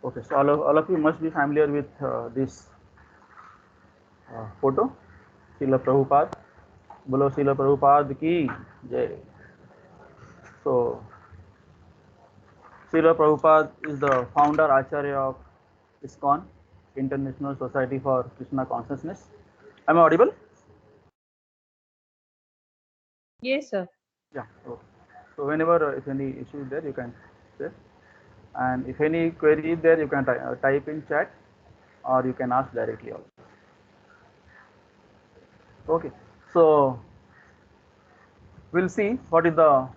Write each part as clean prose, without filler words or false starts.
Okay, so all of you must be familiar with this photo. Srila Prabhupada. Bolo Srila Prabhupada ki jai. So Srila Prabhupada is the founder Acharya of ISKCON, International Society for Krishna Consciousness. Am I audible? Yes, sir. Yeah. Okay. So whenever if any issue is there, you can say, and if any query is there, you can type in chat, or you can ask directly also. Okay. So we'll see what is the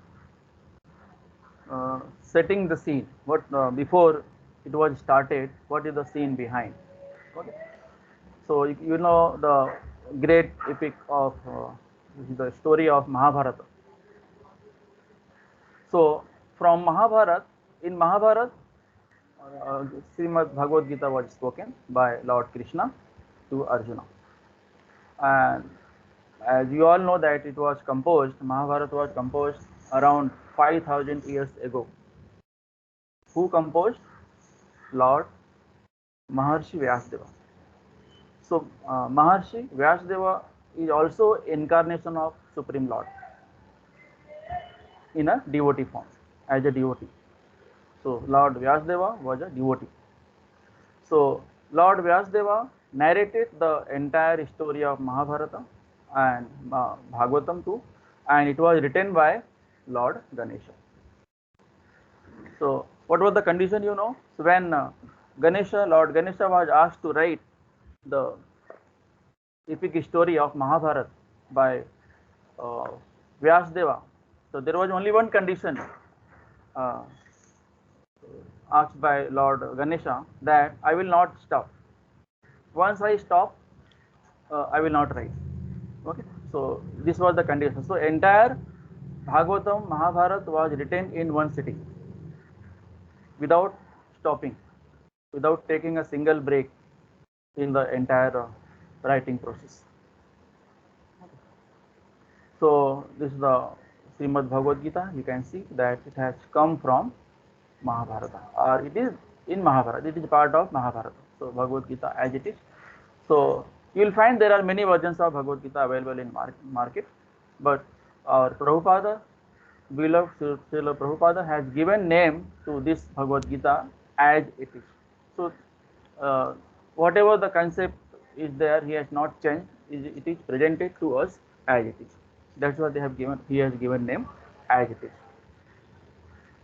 setting the scene. What before it was started, what is the scene behind? Okay. So you know the great epic of the story of Mahabharata. So from Mahabharata, in Mahabharata, Srimad Bhagavad Gita was spoken by Lord Krishna to Arjuna, and as you all know that it was composed, Mahabharata was composed around 5,000 years ago. Who composed? Lord Maharshi Vyasdeva. So Maharshi Vyasdeva is also incarnation of Supreme Lord in a devotee form, as a devotee. So Lord Vyasdeva was a devotee. So Lord Vyasdeva narrated the entire story of Mahabharata and Bhagavatam too, and it was written by Lord Ganesha. So what was the condition, you know? So when Lord Ganesha was asked to write the epic story of Mahabharata by uh, Vyasdeva, so there was only one condition uh, asked by Lord Ganesha, that I will not stop. Once I stop, I will not write. Okay, so this was the condition. So entire Bhagavatam Mahabharata was written in one sitting, without stopping, without taking a single break in the entire writing process. So this is the Srimad Bhagavad Gita. You can see that it has come from Mahabharata, or it is in Mahabharata. It is part of Mahabharata. So Bhagavad Gita as it is. So you will find there are many versions of Bhagavad Gita available in market, but our Prabhupada, beloved Srila Prabhupada, has given name to this Bhagavad Gita as it is. So whatever the concept is there, he has not changed. It is presented to us as it is. That's what they have given. He has given name as it is.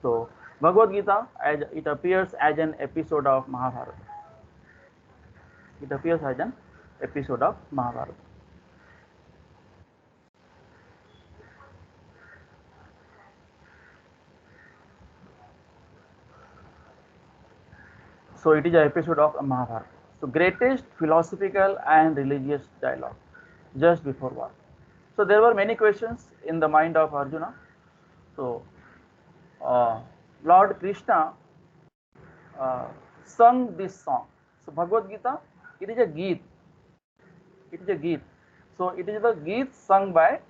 So Bhagavad Gita, as it appears as an episode of Mahabharata. It appears as an episode of Mahabharata. So it is an episode of Mahabharata. So greatest philosophical and religious dialogue just before war. So there were many questions in the mind of Arjuna. So Lord Krishna sung this song. So Bhagavad Gita, it is a Geet. It is a Geet. So it is the Geet sung by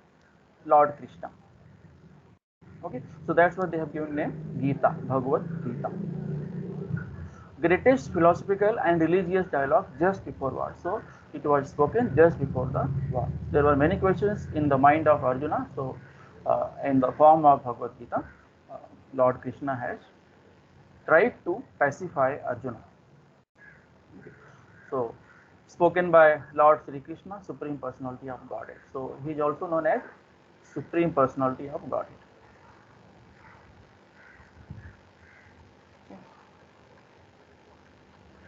Lord Krishna. Okay, so that's what they have given name, Gita, Bhagavad Gita. Greatest philosophical and religious dialogue just before war. So it was spoken just before the war. There were many questions in the mind of Arjuna. So in the form of Bhagavad Gita, Lord Krishna has tried to pacify Arjuna. Okay. So spoken by Lord Sri Krishna, Supreme Personality of Godhead. So he is also known as Supreme Personality of Godhead.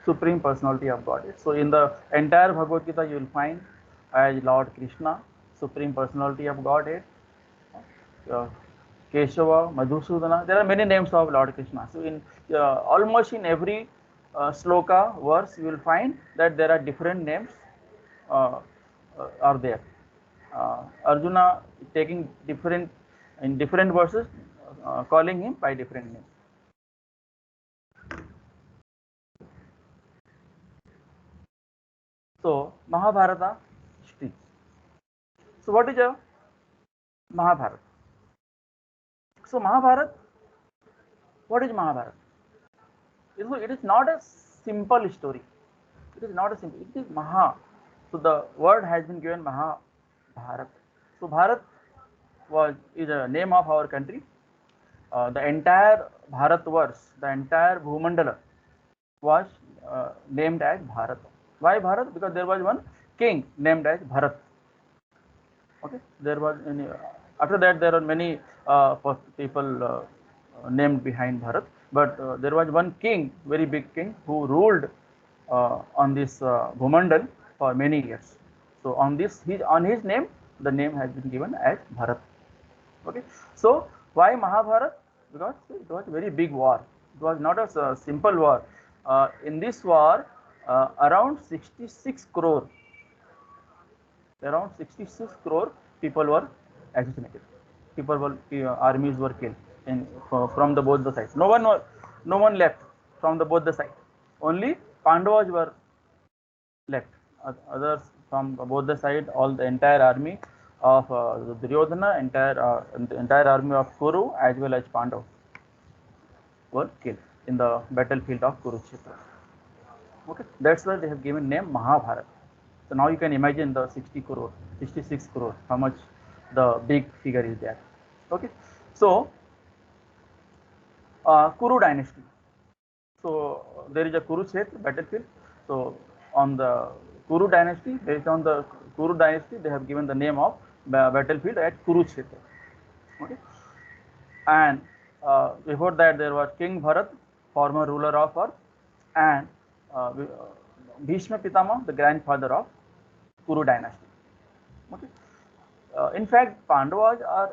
Supreme Personality of Godhead. So in the entire Bhagavad Gita, you will find as Lord Krishna, Supreme Personality of Godhead, Keshava, Madhusudana. There are many names of Lord Krishna. So in almost in every sloka verse, you will find that there are different names are there. Arjuna taking different in different verses, calling him by different names. So Mahabharata history. So what is a Mahabharata? So Mahabharata, what is Mahabharata? It is not a simple story. It is not a simple. It is Maha. So the word has been given Maha Bharat. So Bharat is a name of our country. The entire Bharatvarsh, the entire Bhumandala was named as Bharat. Why Bharat? Because there was one king named as Bharat. Okay, there was after that there are many people named behind Bharat, but there was one king, very big king, who ruled on this Bhumandal for many years. So on his name, the name has been given as Bharat. Okay, so why Mahabharat? Because it was a very big war. It was not a simple war. In this war, around 66 crore people were assassinated. Armies were killed from the both the sides. No one left from the both the sides. Only Pandavas were left. Others from both the side, all the entire army of Duryodhana, entire army of Kuru as well as Pandav were killed in the battlefield of Kurukshetra. Okay, that's why they have given name Mahabharata. So now you can imagine the 60 crore, 66 crore, how much the big figure is there. Okay, so Kuru dynasty. So there is a Kurukshetra battlefield. So on the Kuru dynasty, based on the Kuru dynasty, they have given the name of battlefield at Kurukshetra. Okay, and before that there was King Bharat, former ruler of Earth, and Bhishma Pitama, the grandfather of Kuru dynasty. Okay, in fact, Pandavas are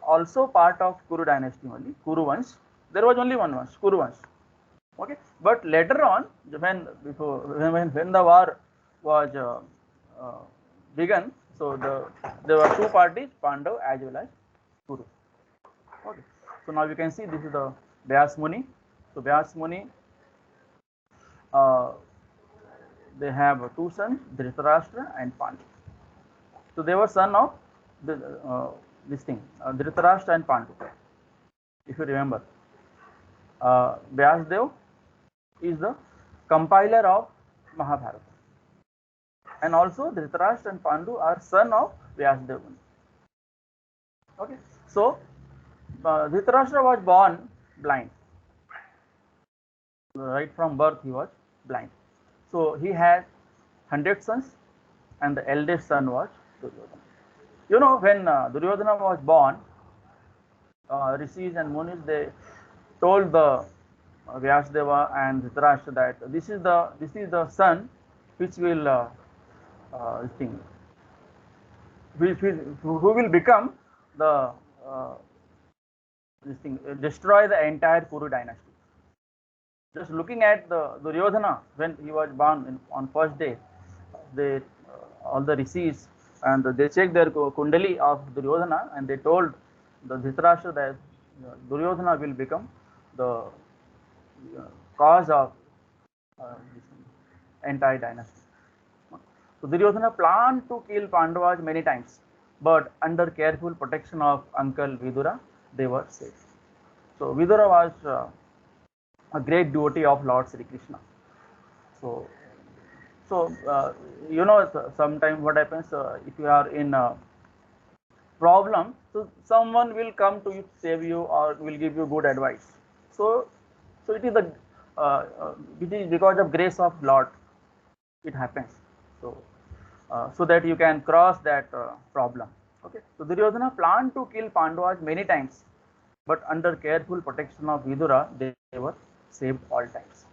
also part of Kuru dynasty only, Kuru Vansh. There was only one Vansh, Kuru Vansh. Okay, but later on, when the war was begun, so there were two parties, Pandav as well as Kuru. Okay, so now you can see this is the Vyas Muni. So Vyas Muni, they have two sons, Dhritarashtra and Pandu. So they were son of Dhritarashtra and Pandu. If you remember, Vyasdev is the compiler of Mahabharata, and also Dhritarashtra and Pandu are son of Vyasdev. Okay, so Dhritarashtra was born blind. Right from birth he was blind. So he had 100 sons, and the eldest son was Duryodhana. You know, when Duryodhana was born, Rishis and Munis, they told the Vyasdeva and Dhritarashtra that this is the son which will who will become the destroy the entire Kuru dynasty. Just looking at the Duryodhana when he was born on first day, they all the rishis and they checked their kundali of Duryodhana, and they told the Dhritarashtra that Duryodhana will become the cause of entire dynasty. So Duryodhana planned to kill Pandavas many times, but under careful protection of uncle Vidura, they were safe. So Vidura was a great devotee of Lord Sri Krishna. So you know, sometimes what happens if you are in a problem, so someone will come to you, save you, or will give you good advice. So it is it is because of grace of Lord it happens. So that you can cross that problem. Okay. So Duryodhana planned to kill Pandavas many times, but under careful protection of Vidura, they were saved all times.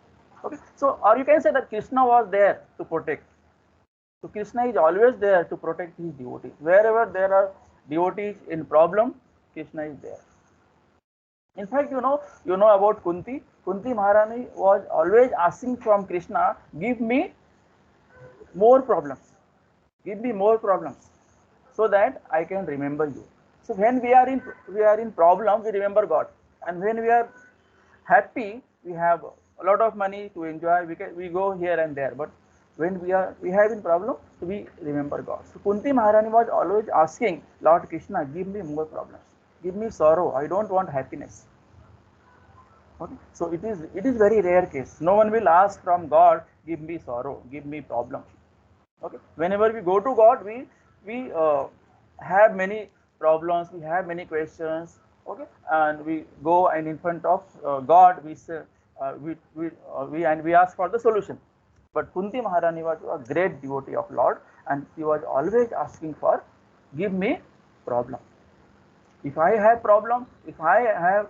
Okay. So, or you can say that Krishna was there to protect. So Krishna is always there to protect his devotees. Wherever there are devotees in problem, Krishna is there. In fact, you know about Kunti. Kunti Maharani was always asking from Krishna, give me more problems. Give me more problems so that I can remember you. So when we are in problem, we remember God, and when we are happy, we have a lot of money to enjoy. We go here and there, but when we have in problem, we remember God. So Kunti Maharani was always asking Lord Krishna, give me more problems, give me sorrow. I don't want happiness. Okay, so it is very rare case. No one will ask from God, give me sorrow, give me problem. Okay, whenever we go to God, we have many problems, we have many questions. Okay, and we go and in front of God, we say we ask for the solution. But Kunti Maharani was a great devotee of Lord, and she was always asking for, give me problem. If I have problem, if I have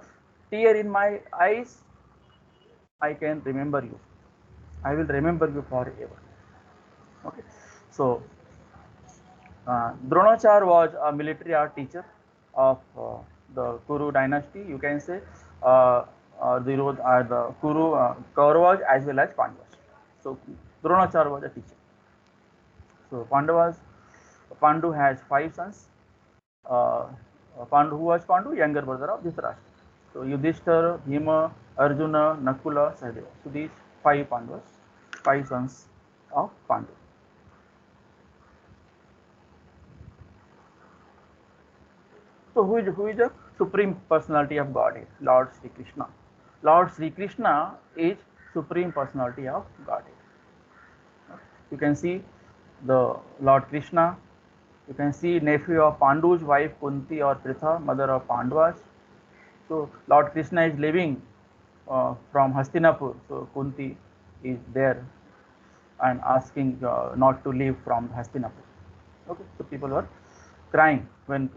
tear in my eyes, I can remember you. I will remember you forever. Okay, so Dronachar was a military art teacher of the Kuru dynasty. You can say the Kuru Kauravas as well as Pandavas. So Dronachar was a teacher. So Pandu has 5 sons. Uh, Pandu, who was Pandu, younger brother of Dhritarashtra. So Yudhishthira, Bhima, Arjuna, Nakula, Sahadeva. So these 5 Pandavas, 5 sons of Pandu. So who is the supreme personality of Godhead? Lord Sri Krishna. Lord Sri Krishna is supreme personality of Godhead. You can see the Lord Krishna. You can see nephew of Pandu's wife Kunti or Pritha, mother of Pandavas. So Lord Krishna is living from Hastinapur. So Kunti is there and asking not to leave from Hastinapur. Okay, so people were crying when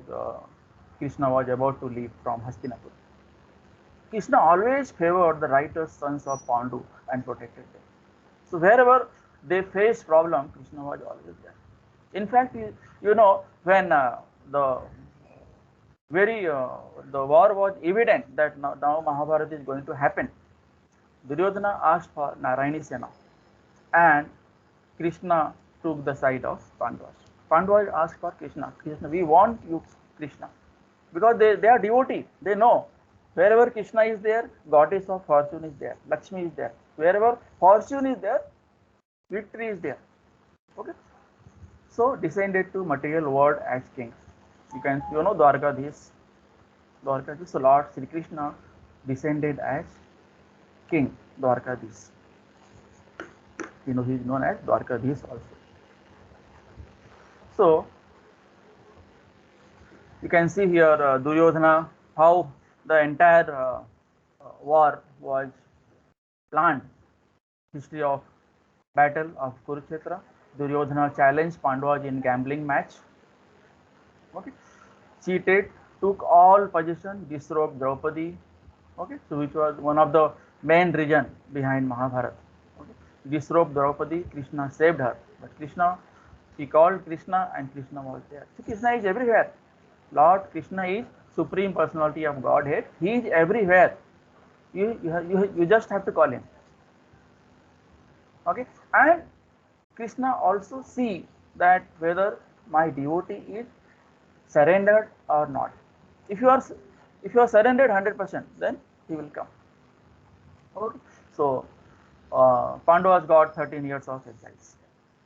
Krishna was about to leave from Hastinapur. Krishna always favored the righteous sons of Pandu and protected them. So wherever they faced problem, Krishna was always there. In fact, when the very the war was evident that now Mahabharata is going to happen, Duryodhana asked for Narayani Sena, and Krishna took the side of Pandavas. Pandavas asked for Krishna. Krishna, we want you, Krishna, because they are devotee. They know wherever Krishna is there, goddess of fortune is there, Lakshmi is there. Wherever fortune is there, victory is there. Okay, so descended to material world as kings. You can Dwarkadhish. So Lord Sri Krishna descended as king Dwarkadhish. He is known as Dwarkadhish also. So you can see here Duryodhana, how the entire war was planned. History of battle of Kurukshetra. Duryodhana challenged Pandavas in gambling match. Okay, cheated, took all possession, disrobed Draupadi. Okay, so which was one of the main reason behind Mahabharata. Okay, disrobed Draupadi. Krishna saved her, but she called Krishna, and Krishna was there. So Krishna is everywhere. Lord Krishna is supreme personality of Godhead. He is everywhere. You just have to call him. Okay, and Krishna also see that whether my devotee is surrendered or not. If you are surrendered 100%, then he will come. Okay, so Pandavas got 13 years of exiles.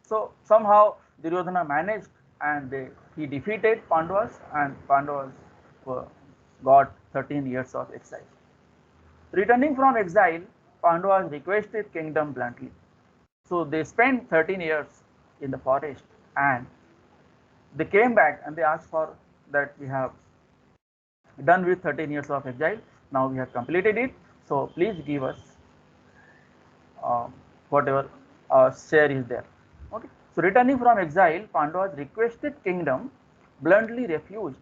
So somehow Duryodhana managed, and he defeated Pandavas, and Pandavas got 13 years of exile. Returning from exile, Pandavas requested kingdom bluntly. So they spent 13 years in the forest, and they came back and they asked for that we have done with 13 years of exile. Now we have completed it. So please give us whatever share is there. Okay. So returning from exile, Pandavas requested kingdom, bluntly refused.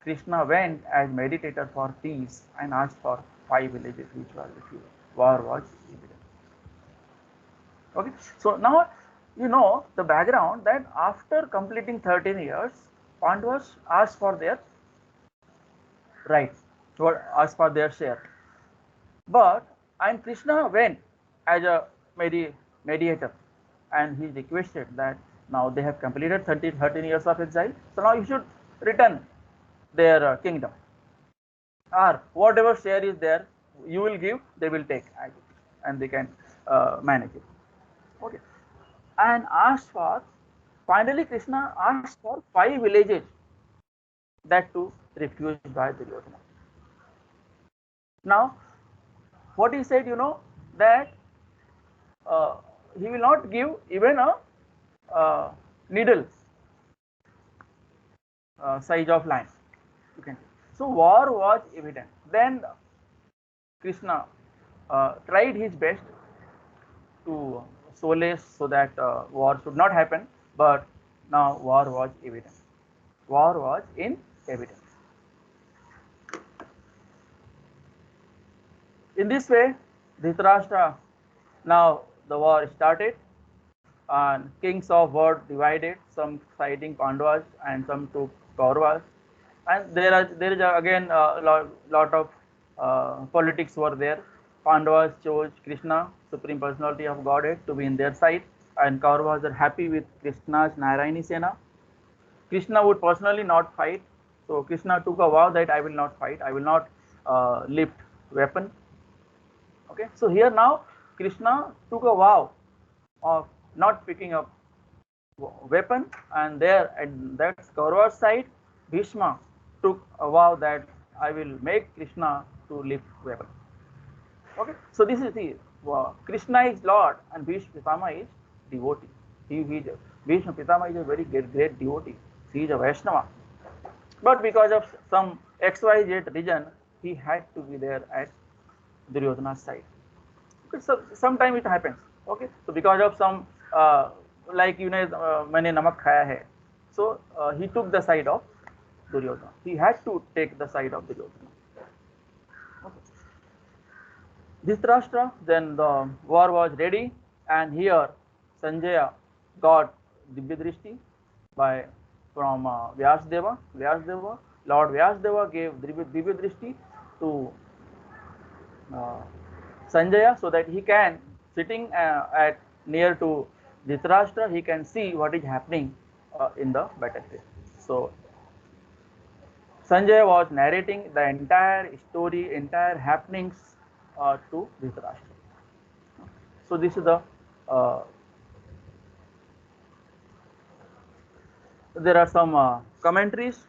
Krishna went as meditator for peace and asked for 5 villages, which were refused. War was imminent. Okay, so now you know the background that after completing 13 years, Pandavas asked for their right, asked for their share. But and Krishna went as a mediator, and he requested that now they have completed 13 years of exile, so now you should return their kingdom, or whatever share is there, you will give, they will take, and they can manage it. Okay, and asked for, finally Krishna asked for 5 villages, that too refused by Duryodhana. Now, what he said, that uh, he will not give even a needle size of line. You can. So war was evident. Then Krishna tried his best to solace so that war should not happen, but now war was evident. War was in evidence. In this way, Dhritarashtra, now the war started, and kings of war divided, some siding Pandavas and some took Kauravas, and there is again a lot of politics were there. Pandavas chose Krishna, supreme personality of Godhead, to be in their side, and Kauravas are happy with Krishna's Narayani Sena. Krishna would personally not fight, so Krishna took a vow that I will not fight, I will not lift weapon. Okay, so here now Krishna took a vow of not picking up weapon, and there at that Kaurava's side, Bhishma took a vow that I will make Krishna to lift weapon. Okay, so this is the Krishna is Lord and Bhishma Pitama is devotee. Bhishma Pitama is a very great devotee. He is a Vaishnava, but because of some XYZ reason, he had to be there at Duryodhana's side. Okay, so sometimes it happens. Okay, so because of some like मैंने नमक खाया है, so he took the side of Duryodhana. He had to take the side of Duryodhana. Okay. Dhritarashtra, then the war was ready, and here Sanjaya got Divya Drishti by from Vyasdeva. Lord Vyasdeva gave Divya Drishti to uh, Sanjaya, so that he can, sitting at near to Dhritarashtra, he can see what is happening in the battlefield. So Sanjaya was narrating the entire story, entire happenings to Dhritarashtra. So this is the there are some commentaries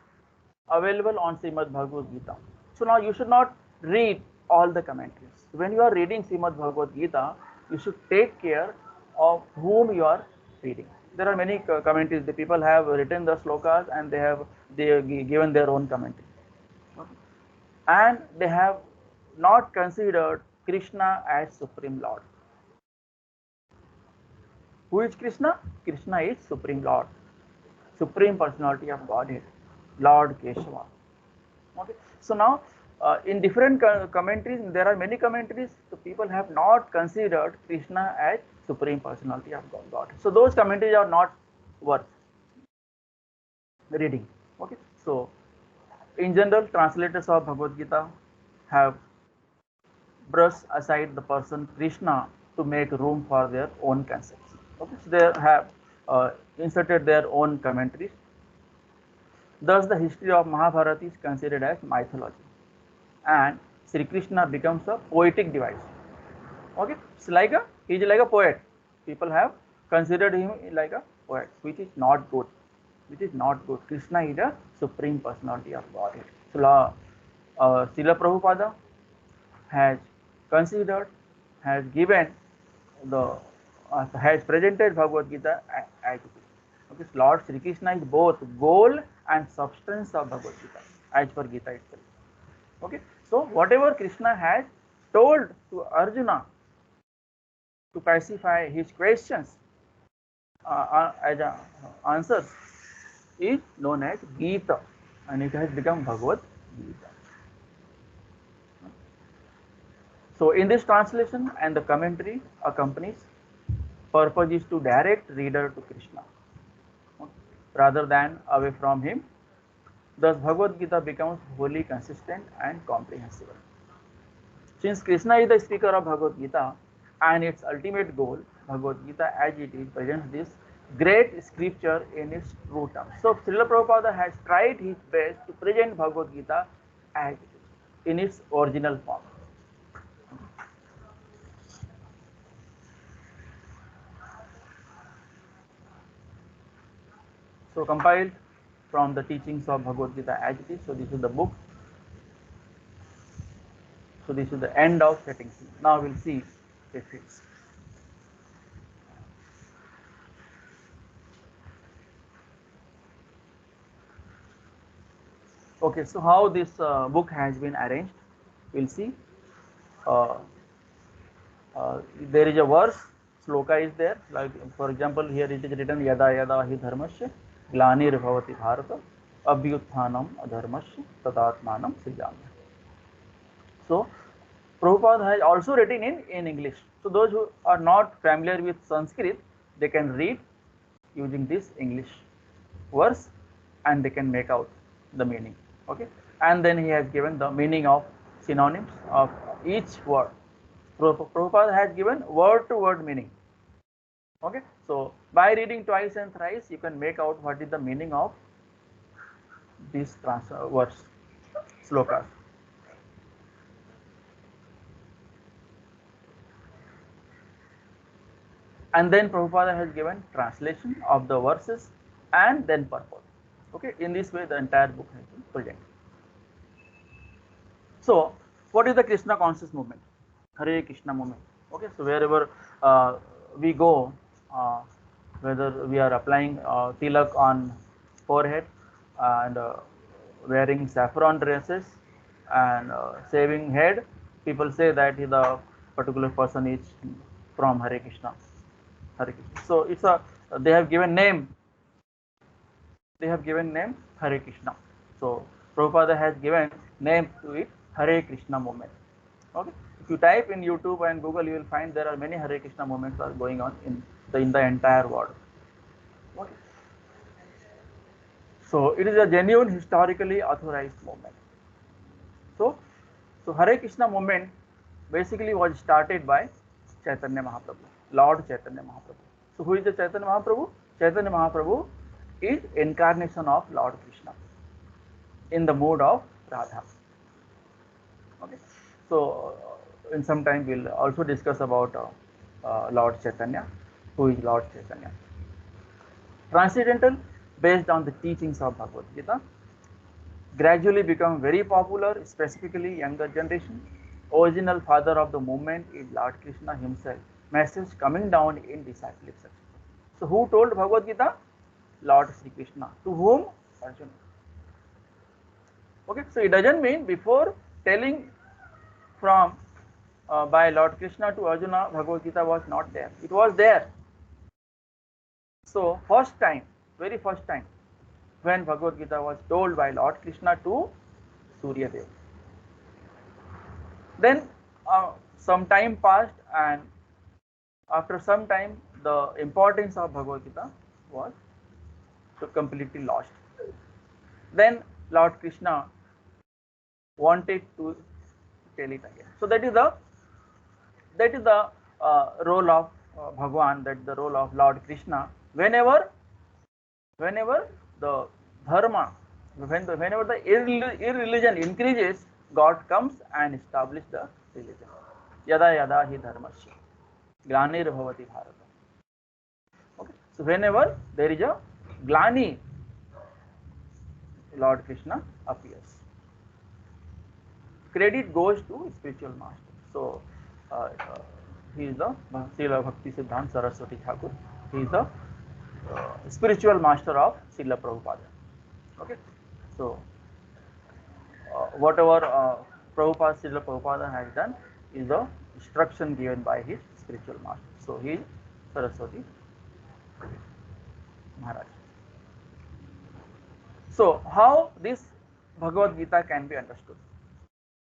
available on Srimad Bhagavad Gita. So now you should not read all the commentaries. When you are reading Srimad Bhagavad Gita, you should take care of whom you are reading. There are many commentaries. The people have written the slokas and they have given their own commentary, and they have not considered Krishna as Supreme Lord. Who is Krishna? Krishna is Supreme Lord, Supreme Personality of Godhead, Lord Keshava. Okay. So now, in different commentaries, there are many commentaries. So people have not considered Krishna as Supreme Personality of God. So those commentaries are not worth reading. Okay. So in general, translators of Bhagavad Gita have brushed aside the person Krishna to make room for their own concepts. Okay. So they have inserted their own commentaries. Thus, the history of Mahabharata is considered as mythology, and Sri Krishna becomes a poetic device. Okay, it's like he is like a poet. People have considered him like a poet, which is not good. Which is not good. Krishna is a supreme personality of Godhead. So, Srila Prabhupada has considered, has given the, has presented Bhagavad Gita as it is. Okay, so Lord Sri Krishna is both goal and substance of Bhagavad Gita, as per Gita itself. Okay, so whatever Krishna has told to Arjuna to pacify his questions as answers is known as Gita, and it has become Bhagavad Gita. So in this translation and the commentary accompanies, purpose is to direct reader to Krishna rather than away from him. Thus Bhagavad Gita becomes wholly consistent and comprehensible. Since Krishna is the speaker of Bhagavad Gita and its ultimate goal, Bhagavad Gita as it is presents this great scripture in its true terms. So Srila Prabhupada has tried his best to present Bhagavad Gita as it is, in its original form. So compiled from the teachings of Bhagavad Gita as it is. So this is the book. So this is the end of setting C. Now we'll see preface. Okay, so how this book has been arranged, we'll see. Uh, there is a verse, sloka is there. Like for example, here it is written yada yada hi dharmasya glanir bhavati bharata abhyutthanam adharmasya tadatmanam srijamya. So Prabhupada has also written in English. So those who are not familiar with Sanskrit, they can read using this English verse and they can make out the meaning. Okay, and then he has given the meaning of synonyms of each word. Prabhupada has given word to word meaning. Okay, so by reading twice and thrice, you can make out what is the meaning of these verse slokas. And then Prabhupada has given translation of the verses and then purport. Okay, in this way the entire book has been presented. So, what is the Krishna conscious movement? Hare Krishna movement. Okay, so wherever we go, whether we are applying tilak on forehead and wearing saffron dresses and shaving head, people say that the particular person is from Hare Krishna. Hare Krishna. So it's a they have given name. They have given name Hare Krishna. So Prabhupada has given name to it Hare Krishna movement. Okay. If you type in YouTube and Google, you will find there are many Hare Krishna movements are going on in the entire world. Okay. So it is a genuine historically authorized movement. So Hare Krishna movement basically was started by Chaitanya Mahaprabhu, Lord Chaitanya Mahaprabhu. So who is the Chaitanya Mahaprabhu? Chaitanya Mahaprabhu is incarnation of Lord Krishna in the mood of Radha. Okay. So in some time we'll also discuss about Lord Chaitanya. Who is Lord Chaitanya? Transcendental, based on the teachings of Bhagavad Gita, gradually become very popular, specifically younger generation. Original father of the movement is Lord Krishna himself. Message coming down in disciplic succession. So who told Bhagavad Gita? Lord Sri Krishna. To whom? Arjuna. Okay, so it doesn't mean before telling from by Lord Krishna to Arjuna, Bhagavad Gita was not there. It was there. So first time, very first time, when Bhagavad Gita was told by Lord Krishna to Surya Dev. Then some time passed, and after some time the importance of Bhagavad Gita was completely lost. Then Lord Krishna wanted to tell it again. So that is the role of Bhagwan, that is the role of Lord Krishna. Whenever the dharma, whenever the irreligion increases, God comes and establishes the religion. Yada yada hi dharmasya glanir bhavati bharata. Okay, so whenever there is a glani, Lord Krishna appears. Credit goes to spiritual master. So he is the Srila Bhakti Siddhanta Saraswati Thakur. He is the spiritual master of Srila Prabhupada. Okay, so whatever Srila Prabhupada has done is the instruction given by his spiritual master. So he is Saraswati Maharaj. So how this Bhagavad Gita can be understood?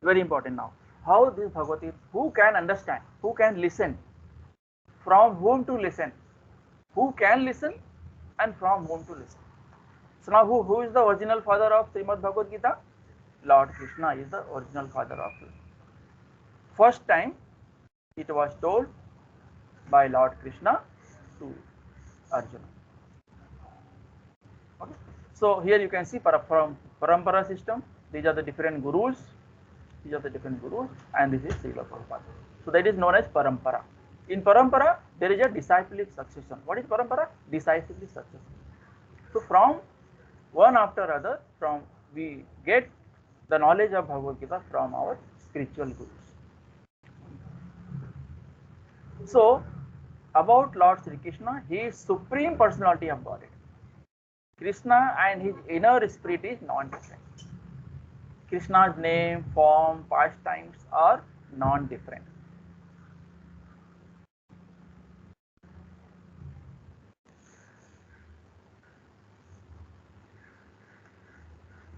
Very important now. How this Bhagavad Gita, who can understand, who can listen, from whom to listen, who can listen and from whom to listen. So now who is the original father of Srimad Bhagavad Gita? Lord Krishna is the original father of it. First time it was told by Lord Krishna to Arjuna. Okay. So here you can see from parampara system, these are the different gurus, and this is Srila Prabhupada. So that is known as parampara. In parampara, there is a disciplic succession. What is parampara? Disciplic succession. So from one after other, from we get the knowledge of Bhagavad Gita from our spiritual gurus. So, about Lord Sri Krishna, he is supreme personality of Godhead. Krishna and his inner spirit is non-different. Krishna's name, form, pastimes are non-different.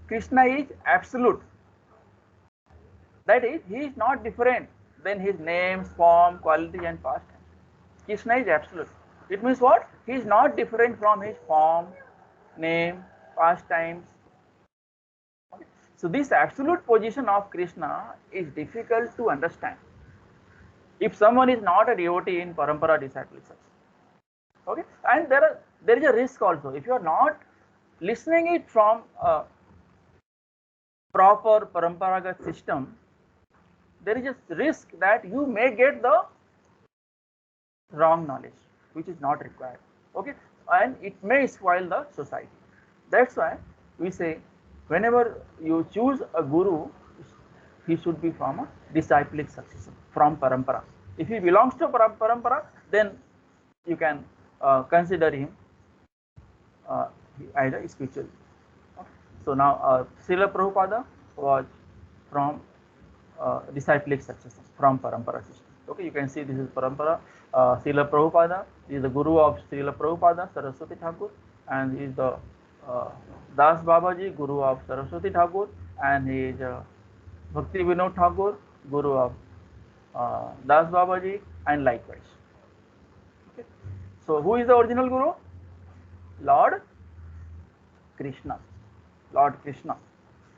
Krishna is absolute. That is, he is not different than his names, form, quality and pastimes. Krishna is absolute. It means what? He is not different from his form, name, pastimes. Okay. So this absolute position of Krishna is difficult to understand if someone is not a devotee in parampara disciple success. Okay, and there is a risk also if you are not listening it from a proper paramparagat system. There is a risk that you may get the wrong knowledge which is not required. Okay, and it may spoil the society. That's why we say whenever you choose a guru, he should be from a disciplic succession, from parampara. If he belongs to parampara, then you can consider him as a spiritual. Okay. So now Srila Prabhupada was from disciplic succession, from parampara system. Okay, you can see this is parampara. Srila Prabhupada is the guru of Srila Prabhupada, Saraswati Thakur, and he is the Das Babaji, guru of Saraswati Thakur, and he is Bhakti Vinod Thakur, guru of Das Babaji, and likewise. Okay. So who is the original guru? Lord Krishna. Lord Krishna.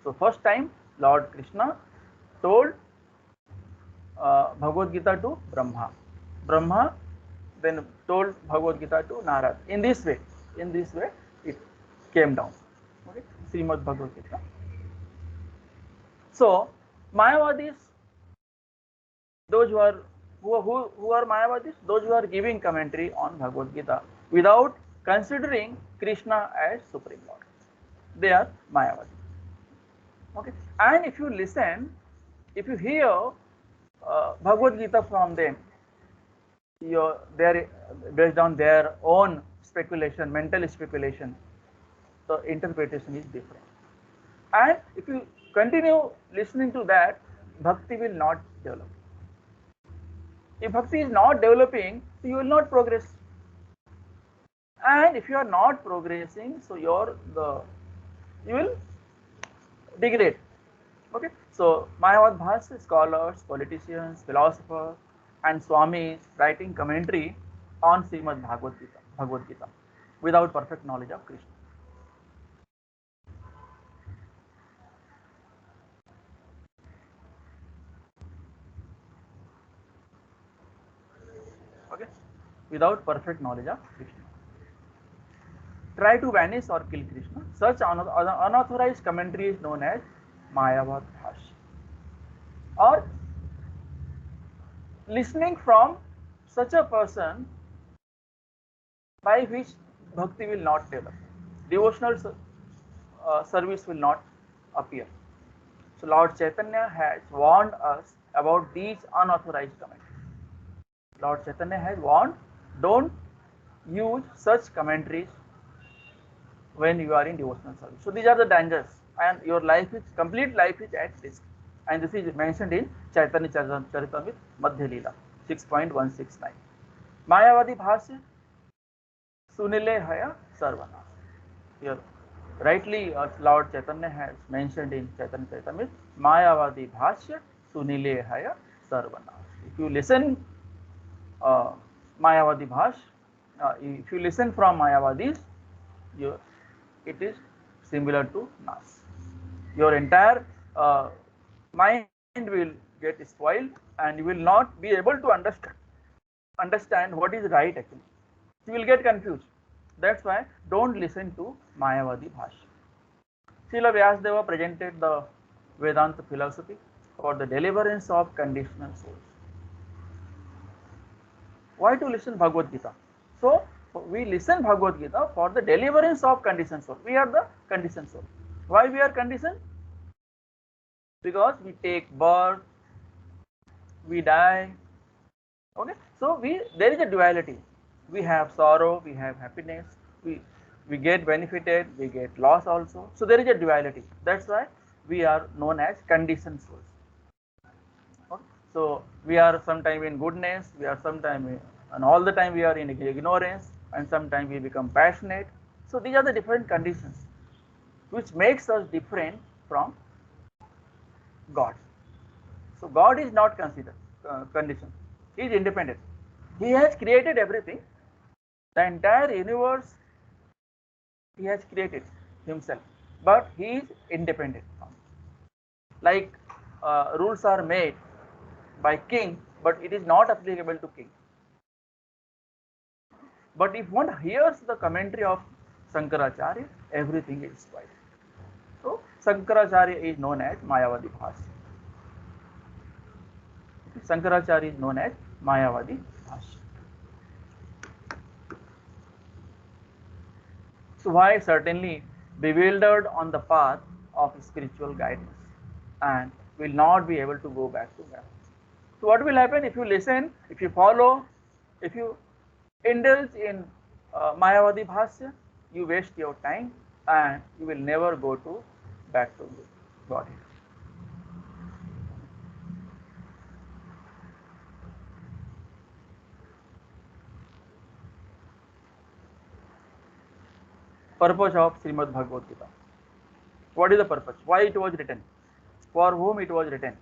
So first time Lord Krishna told Bhagavad Gita to Brahma. Brahma then told Bhagavad Gita to Narad. In this way it came down. Okay, Srimad Bhagavad Gita. So Mayavadis, those who are Mayavadis, those who are giving commentary on Bhagavad Gita without considering Krishna as Supreme Lord, they are Mayavadis. Okay, and if you listen, if you hear Bhagavad Gita from them, they based on their own speculation, mental speculation, the interpretation is different. And if you continue listening to that, bhakti will not develop. If bhakti is not developing, so you will not progress. And if you are not progressing, so you will degrade. Okay, so Mayavad Bhasya, scholars, politicians, philosophers, and Swamis writing commentary on Srimad Bhagavad Gita without perfect knowledge of Krishna. Okay, without perfect knowledge of Krishna. Try to vanish or kill Krishna. Such unauthorized commentary is known as Mayavad Bhasya. Or listening from such a person by which bhakti will not develop, devotional service will not appear. So Lord Chaitanya has warned us about these unauthorized commentaries. Lord Chaitanya has warned, don't use such commentaries when you are in devotional service. So these are the dangers, and your complete life is at risk. And this is mentioned in Chaitanya Charitamrita Madhya Leela 6.169. Mayavadi Bhasya Sunile Haya Sarvana. Here, rightly Lord Chaitanya has mentioned in Chaitanya Charitamrita Mayavadi Bhasya Sunile Haya Sarvana. If you listen Mayavadi Bhasya, if you listen from Mayavadis, it is similar to Nas. Your entire mind will get spoiled, and you will not be able to understand what is right actually. You will get confused. That's why don't listen to Mayavadi Bhasya. Srila Vyasadeva presented the Vedanta philosophy for the deliverance of conditional souls. Why to listen Bhagavad Gita? So we listen Bhagavad Gita for the deliverance of conditioned soul. We are the conditioned soul. Why we are conditioned? because we take birth, we die. Okay, so there is a duality. We have sorrow, we have happiness, we we get benefited, we get loss also. So there is a duality. That's why we are known as conditioned souls. Okay? So we are sometime in goodness, we are sometime and all the time we are in ignorance, and sometimes we become passionate. So these are the different conditions which makes us different from God. So God is not considered conditioned. He is independent. He has created everything. The entire universe he has created himself, but he is independent. Like rules are made by king, but it is not applicable to king. But if one hears the commentary of Sankaracharya, everything is right. So Sankaracharya is known as Mayavadi Bhasya. Sankaracharya is known as Mayavadi Bhasya. So why? Certainly bewildered on the path of spiritual guidance and will not be able to go back to God. So what will happen if you listen, if you follow, if you indulge in Mayavadi Bhasya, you waste your time and you will never go to back to God. Purpose of Srimad Bhagavad Gita. What is the purpose? Why it was written? For whom it was written?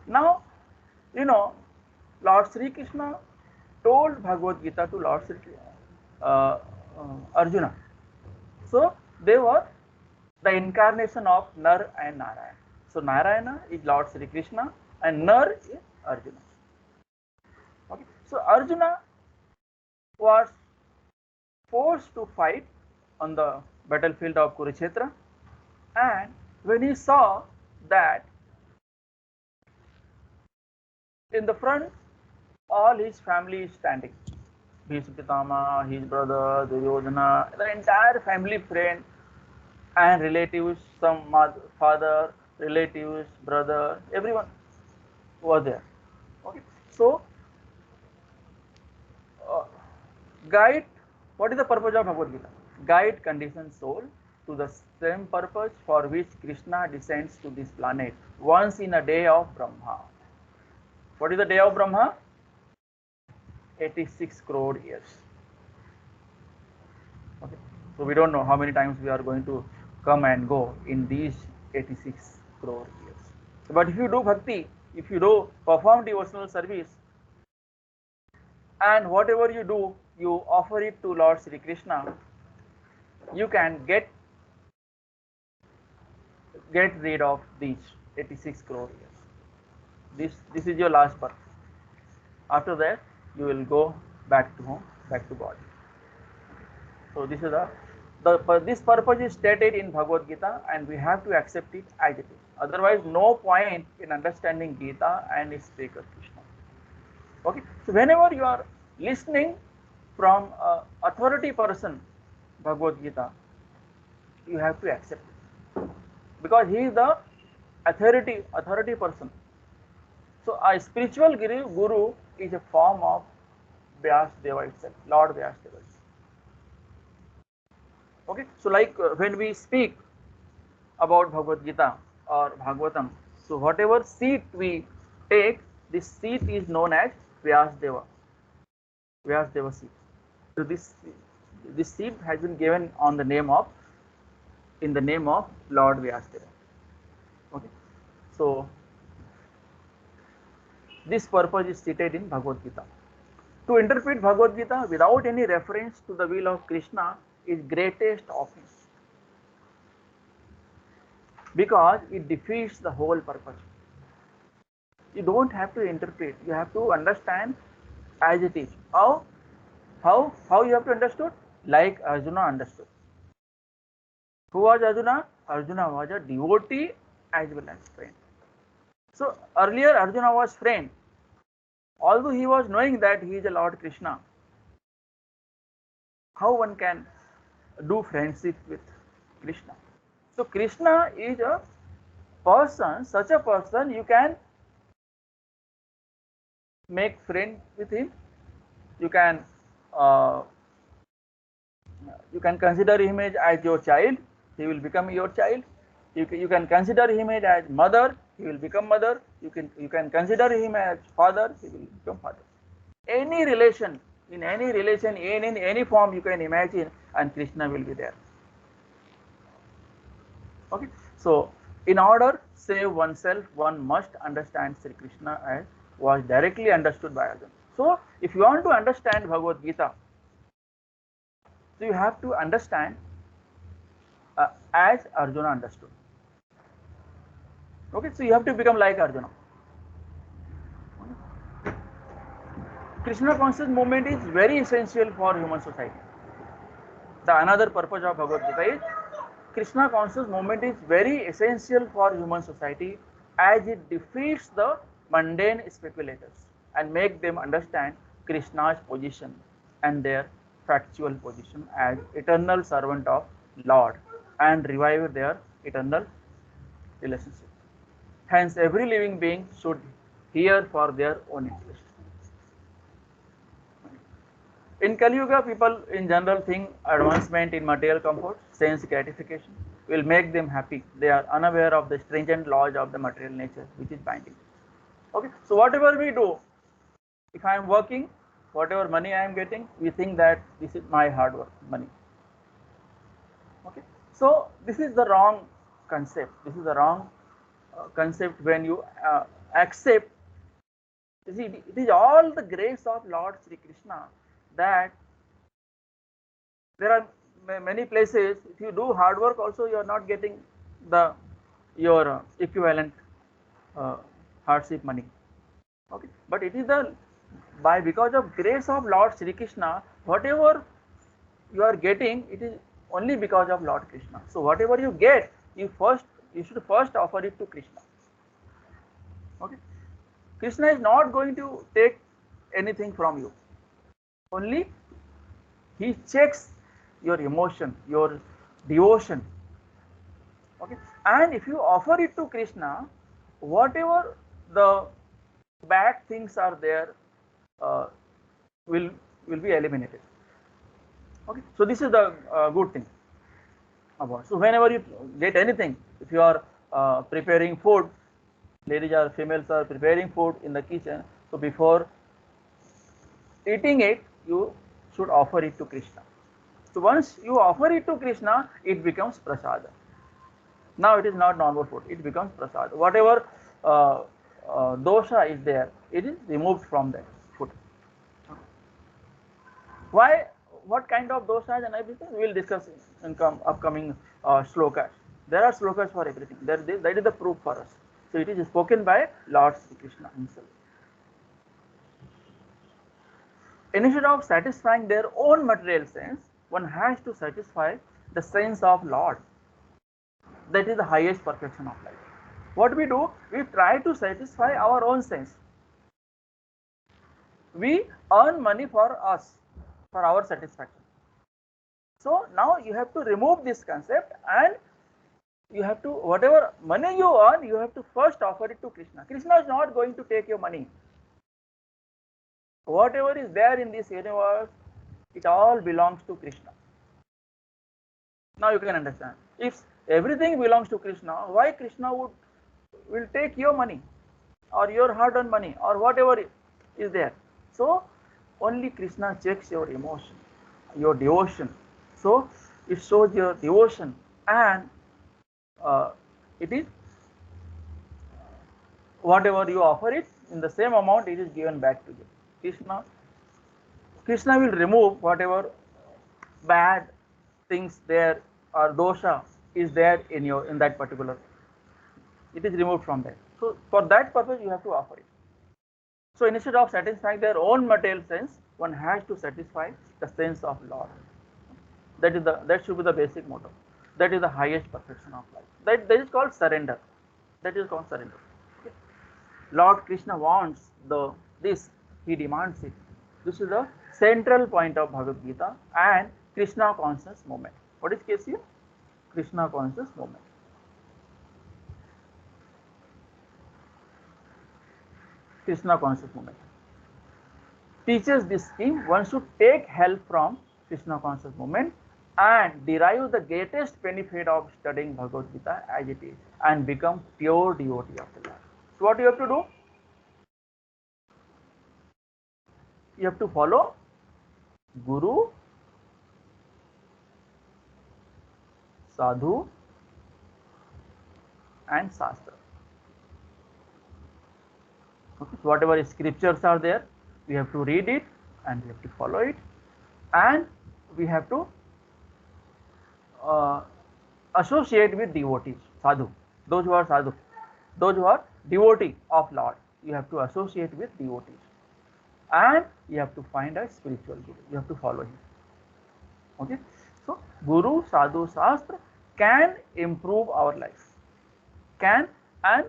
Now, you know, Lord Sri Krishna told Bhagavad Gita to Lord Sri Arjuna. So they were the incarnation of Nar and Narayana. So Narayana is Lord Sri Krishna and Nar is Arjuna. Okay. So Arjuna was forced to fight on the battlefield of Kurukshetra, and when he saw that in the front all his family is standing, Bhishma Pitama, his brother, Duryodhana, the entire family, friend and relatives, some mother, father, relatives, brother, everyone was there. Okay. So, uh, guide, what is the purpose of Bhagavad Gita? Guide conditioned soul to the same purpose for which Krishna descends to this planet once in a day of Brahma. What is the day of Brahma? 86 crore years. Okay. So we don't know how many times we are going to come and go in these 86 crore years. But if you do bhakti, if you do perform devotional service, and whatever you do, you offer it to Lord Sri Krishna, you can get rid of these 86 crore years. This is your last birth. After that, you will go back to home, back to God. So this is this purpose is stated in Bhagavad Gita, and we have to accept it as it is. Otherwise, no point in understanding Gita and its speaker Krishna. Okay. So whenever you are listening from authority person Bhagavad Gita, you have to accept it because he is the authority person. So a spiritual guru is a form of Vyas Deva itself, Lord Vyas Deva. Okay, so like when we speak about Bhagavad Gita or Bhagavatam, so whatever seat we take, this seat is known as Vyas Deva seat. So this seat has been given on the name of Lord Vyasdeva. Okay, so this purpose is stated in Bhagavad Gita. To interpret Bhagavad Gita without any reference to the will of Krishna is greatest offense, because it defeats the whole purpose. You don't have to interpret, you have to understand as it is. How you have to understood? Like Arjuna understood. Who was Arjuna? Arjuna was a devotee as well as friend. So earlier Arjuna was friend, although he was knowing that he is a Lord Krishna. How one can do friendship with Krishna? So Krishna is a person, such a person, you can make friend with him. You can uh, you can consider him as your child. He will become your child. You can consider him as mother. He will become mother. You can consider him as father. He will become father. Any relation, in any form you can imagine, and Krishna will be there. Okay, so in order save oneself, one must understand Sri Krishna as was directly understood by Arjuna. So if you want to understand Bhagavad Gita, so you have to understand as Arjuna understood. Okay, so you have to become like Arjuna. Krishna conscious movement is very essential for human society. The another purpose of Bhagavad Gita is Krishna conscious movement is very essential for human society as it defeats the mundane speculators and make them understand Krishna's position and their factual position as eternal servant of Lord and revive their eternal relationship. Hence, every living being should hear for their own interest. In Kali Yuga, people in general think advancement in material comfort, sense gratification will make them happy. They are unaware of the stringent laws of the material nature, which is binding. Okay, so whatever we do, if I am working, whatever money I am getting, we think that this is my hard work money. Okay, so this is the wrong concept. This is the wrong concept when you accept. You see, it is all the grace of Lord Sri Krishna that there are many places. If you do hard work, also you are not getting the your equivalent uh, hardship money. Okay, but it is the because of grace of Lord Sri Krishna, whatever you are getting, it is only because of Lord Krishna. So whatever you get, you should first offer it to Krishna. Okay, Krishna is not going to take anything from you. Only he checks your emotion, your devotion. Okay, and if you offer it to Krishna, whatever the bad things are there uh, will be eliminated. Okay, so this is the good thing about. So whenever you get anything, if you are preparing food, ladies or females are preparing food in the kitchen, so before eating it, you should offer it to Krishna. So once you offer it to Krishna, it becomes prasada. Now it is not normal food; it becomes prasada. Whatever dosha is there, it is removed from that food. Why? What kind of dosas and everything we will discuss in upcoming slokas. There are slokas for everything. That is the proof for us. So it is spoken by Lord Sri Krishna himself. Instead of satisfying their own material sense, one has to satisfy the sense of Lord. That is the highest perfection of life. What we do, we try to satisfy our own sense. We earn money for us, for our satisfaction. So now you have to remove this concept, and you have to, whatever money you earn, you have to first offer it to Krishna. Krishna is not going to take your money. Whatever is there in this universe, it all belongs to Krishna. Now you can understand. If everything belongs to Krishna, why Krishna will take your money or your hard-earned money or whatever is there? So only Krishna checks your emotion, your devotion. So it shows your devotion, and it is whatever you offer it, in the same amount it is given back to you. Krishna will remove whatever bad things there or dosha is there in that particular. It is removed from there. So for that purpose you have to offer it. So instead of satisfying their own material sense, one has to satisfy the sense of Lord. That should be the basic motto. That is the highest perfection of life. That is called surrender. That is called surrender. Okay. Lord Krishna wants this. He demands it. This is the central point of Bhagavad Gita and Krishna conscious movement. What is case here? Krishna conscious movement. Krishna conscious movement. Teaches this scheme, one should take help from Krishna conscious movement and derive the greatest benefit of studying Bhagavad Gita as it is and become pure devotee of the Lord. So what you have to do? You have to follow Guru, Sadhu and Shastra. Okay. So whatever scriptures are there, we have to read it and we have to follow it, and we have to associate with devotees, sadhu, those who are sadhu, those who are devotee of Lord. You have to associate with devotees, and you have to find a spiritual guru. You have to follow him. Okay. So Guru, Sadhu, Shastra can improve our life, can, and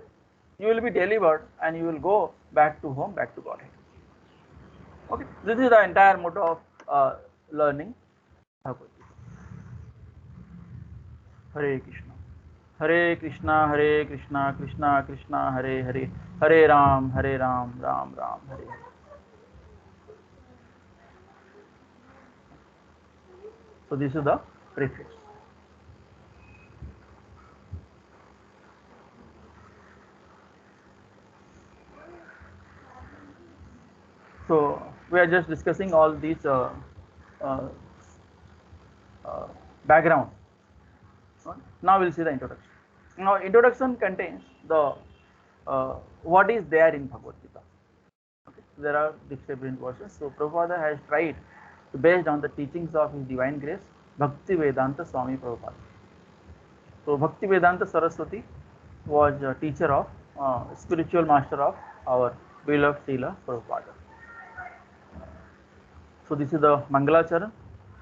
you will be delivered and you will go back to home, back to Godhead. Okay. This is the entire motto of learning Bhagavad Gita. Hare Krishna. Hare Krishna, Hare Krishna, Krishna Krishna, Hare Hare, Hare Ram, Ram Ram, Hare Hare. So this is the preface. So we are just discussing all these uh, background. Now we'll see the introduction. Now introduction contains the what is there in Bhagavad Gita. Okay. There are different versions. So Prabhupada has tried, based on the teachings of His Divine Grace, Bhakti Vedanta Swami Prabhupada. So Bhakti Vedanta Saraswati was a teacher of, spiritual master of our beloved Srila Prabhupada. So this is the Mangalacharan.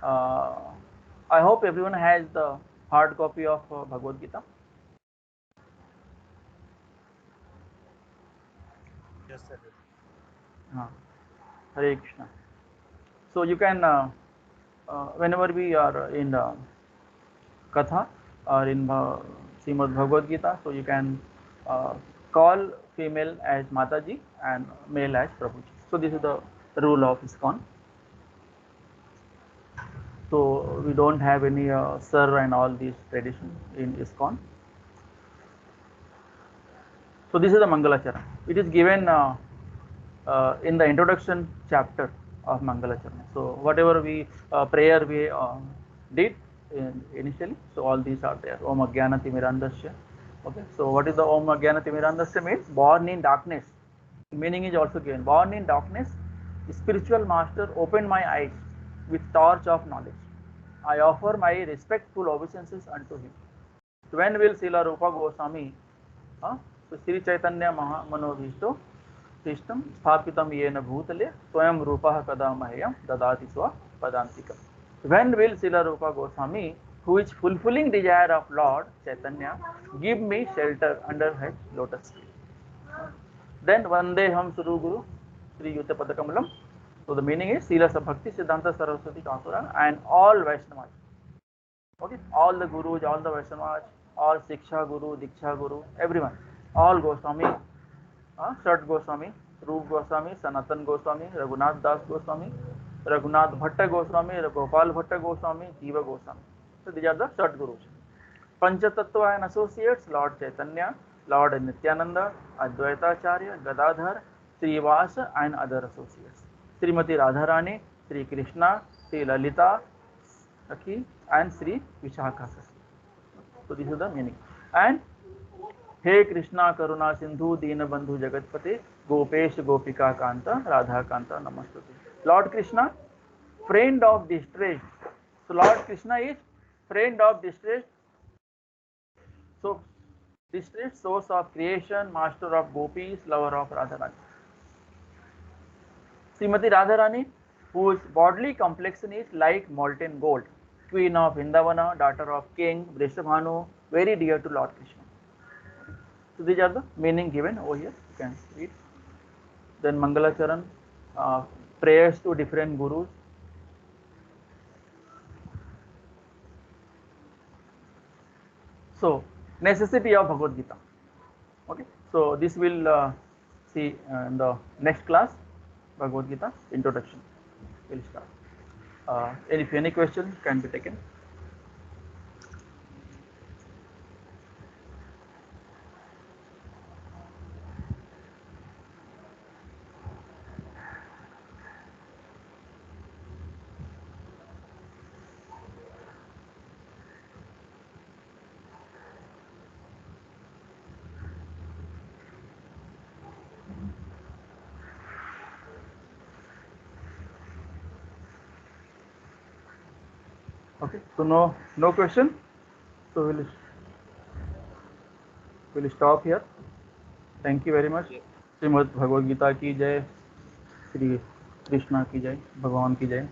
I hope everyone has the hard copy of Bhagavad Gita. Yes, sir. Hare Krishna. So you can, whenever we are in Katha or in Srimad Bhagavad Gita, so you can call female as Mataji and male as Prabhuji. So this is the rule of ISKCON. So we don't have any sir and all these traditions in ISKCON. So this is the Mangalacharan. It is given in the introduction chapter of Mangalacharan. So whatever we prayer we did initially, so all these are there. Om Ajnana Timirandasya. Okay. So what is the Om Ajnana Timirandasya means? Born in darkness. Meaning is also given. Born in darkness, spiritual master opened my eyes with torch of knowledge. I offer my respectful obeisances unto him. So when will Srila Rupa Goswami, so Sri Chaitanya Mahamanobhishto Krishtam Sthapitam Yena Bhutale Swayam Rupa Kada Mahyam Dadati Swa Padantikam. When will Srila Rupa Goswami, who is fulfilling desire of Lord Chaitanya, give me shelter under his lotus tree? Then Vandeham Suru Guru Sri Yuta Padakamalam. So the meaning is Srila Bhakti Siddhanta Saraswati Thakura and all Vaishnavas. Okay, all the Gurus, all the Vaishnavas, all Siksha Guru, Diksha Guru, everyone, all Goswami, Shat Goswami, Rup Goswami, Sanatan Goswami, Raghunath Das Goswami, Raghunath Bhatta Goswami, Gopal Bhatta Goswami, Jiva Goswami. So these are the Shat Gurus. Panchatattva and associates, Lord Chaitanya, Lord Nityananda, Advaita Acharya, Gadadhar, Srivasa and other associates. Srimati Radharani, Sri Krishna, Sri Lalita, Sakhi and Sri Vishakha Sakhi. So this is the meaning. And He Krishna Karuna Sindhu Dina Bandhu Jagatpate Gopesh Gopika Kanta Radha Kanta Namastuti. Lord Krishna, friend of distressed. So Lord Krishna is friend of distressed. So distressed, source of creation, master of gopis, lover of Radharani. Srimati Radharani, whose bodily complexion is like molten gold, queen of Vindavana, daughter of king Vrishabhanu, very dear to Lord Krishna. So these are the meaning given over here. You can read. Then Mangalacharan, prayers to different gurus. So necessity of Bhagavad Gita. Okay. So this will see in the next class, Bhagavad Gita introduction. We'll start. If any question can be taken. Okay, so no question. So we'll stop here. Thank you very much. Shrimad Bhagavad Gita की जय, श्री कृष्णा की जय, भगवान की जय.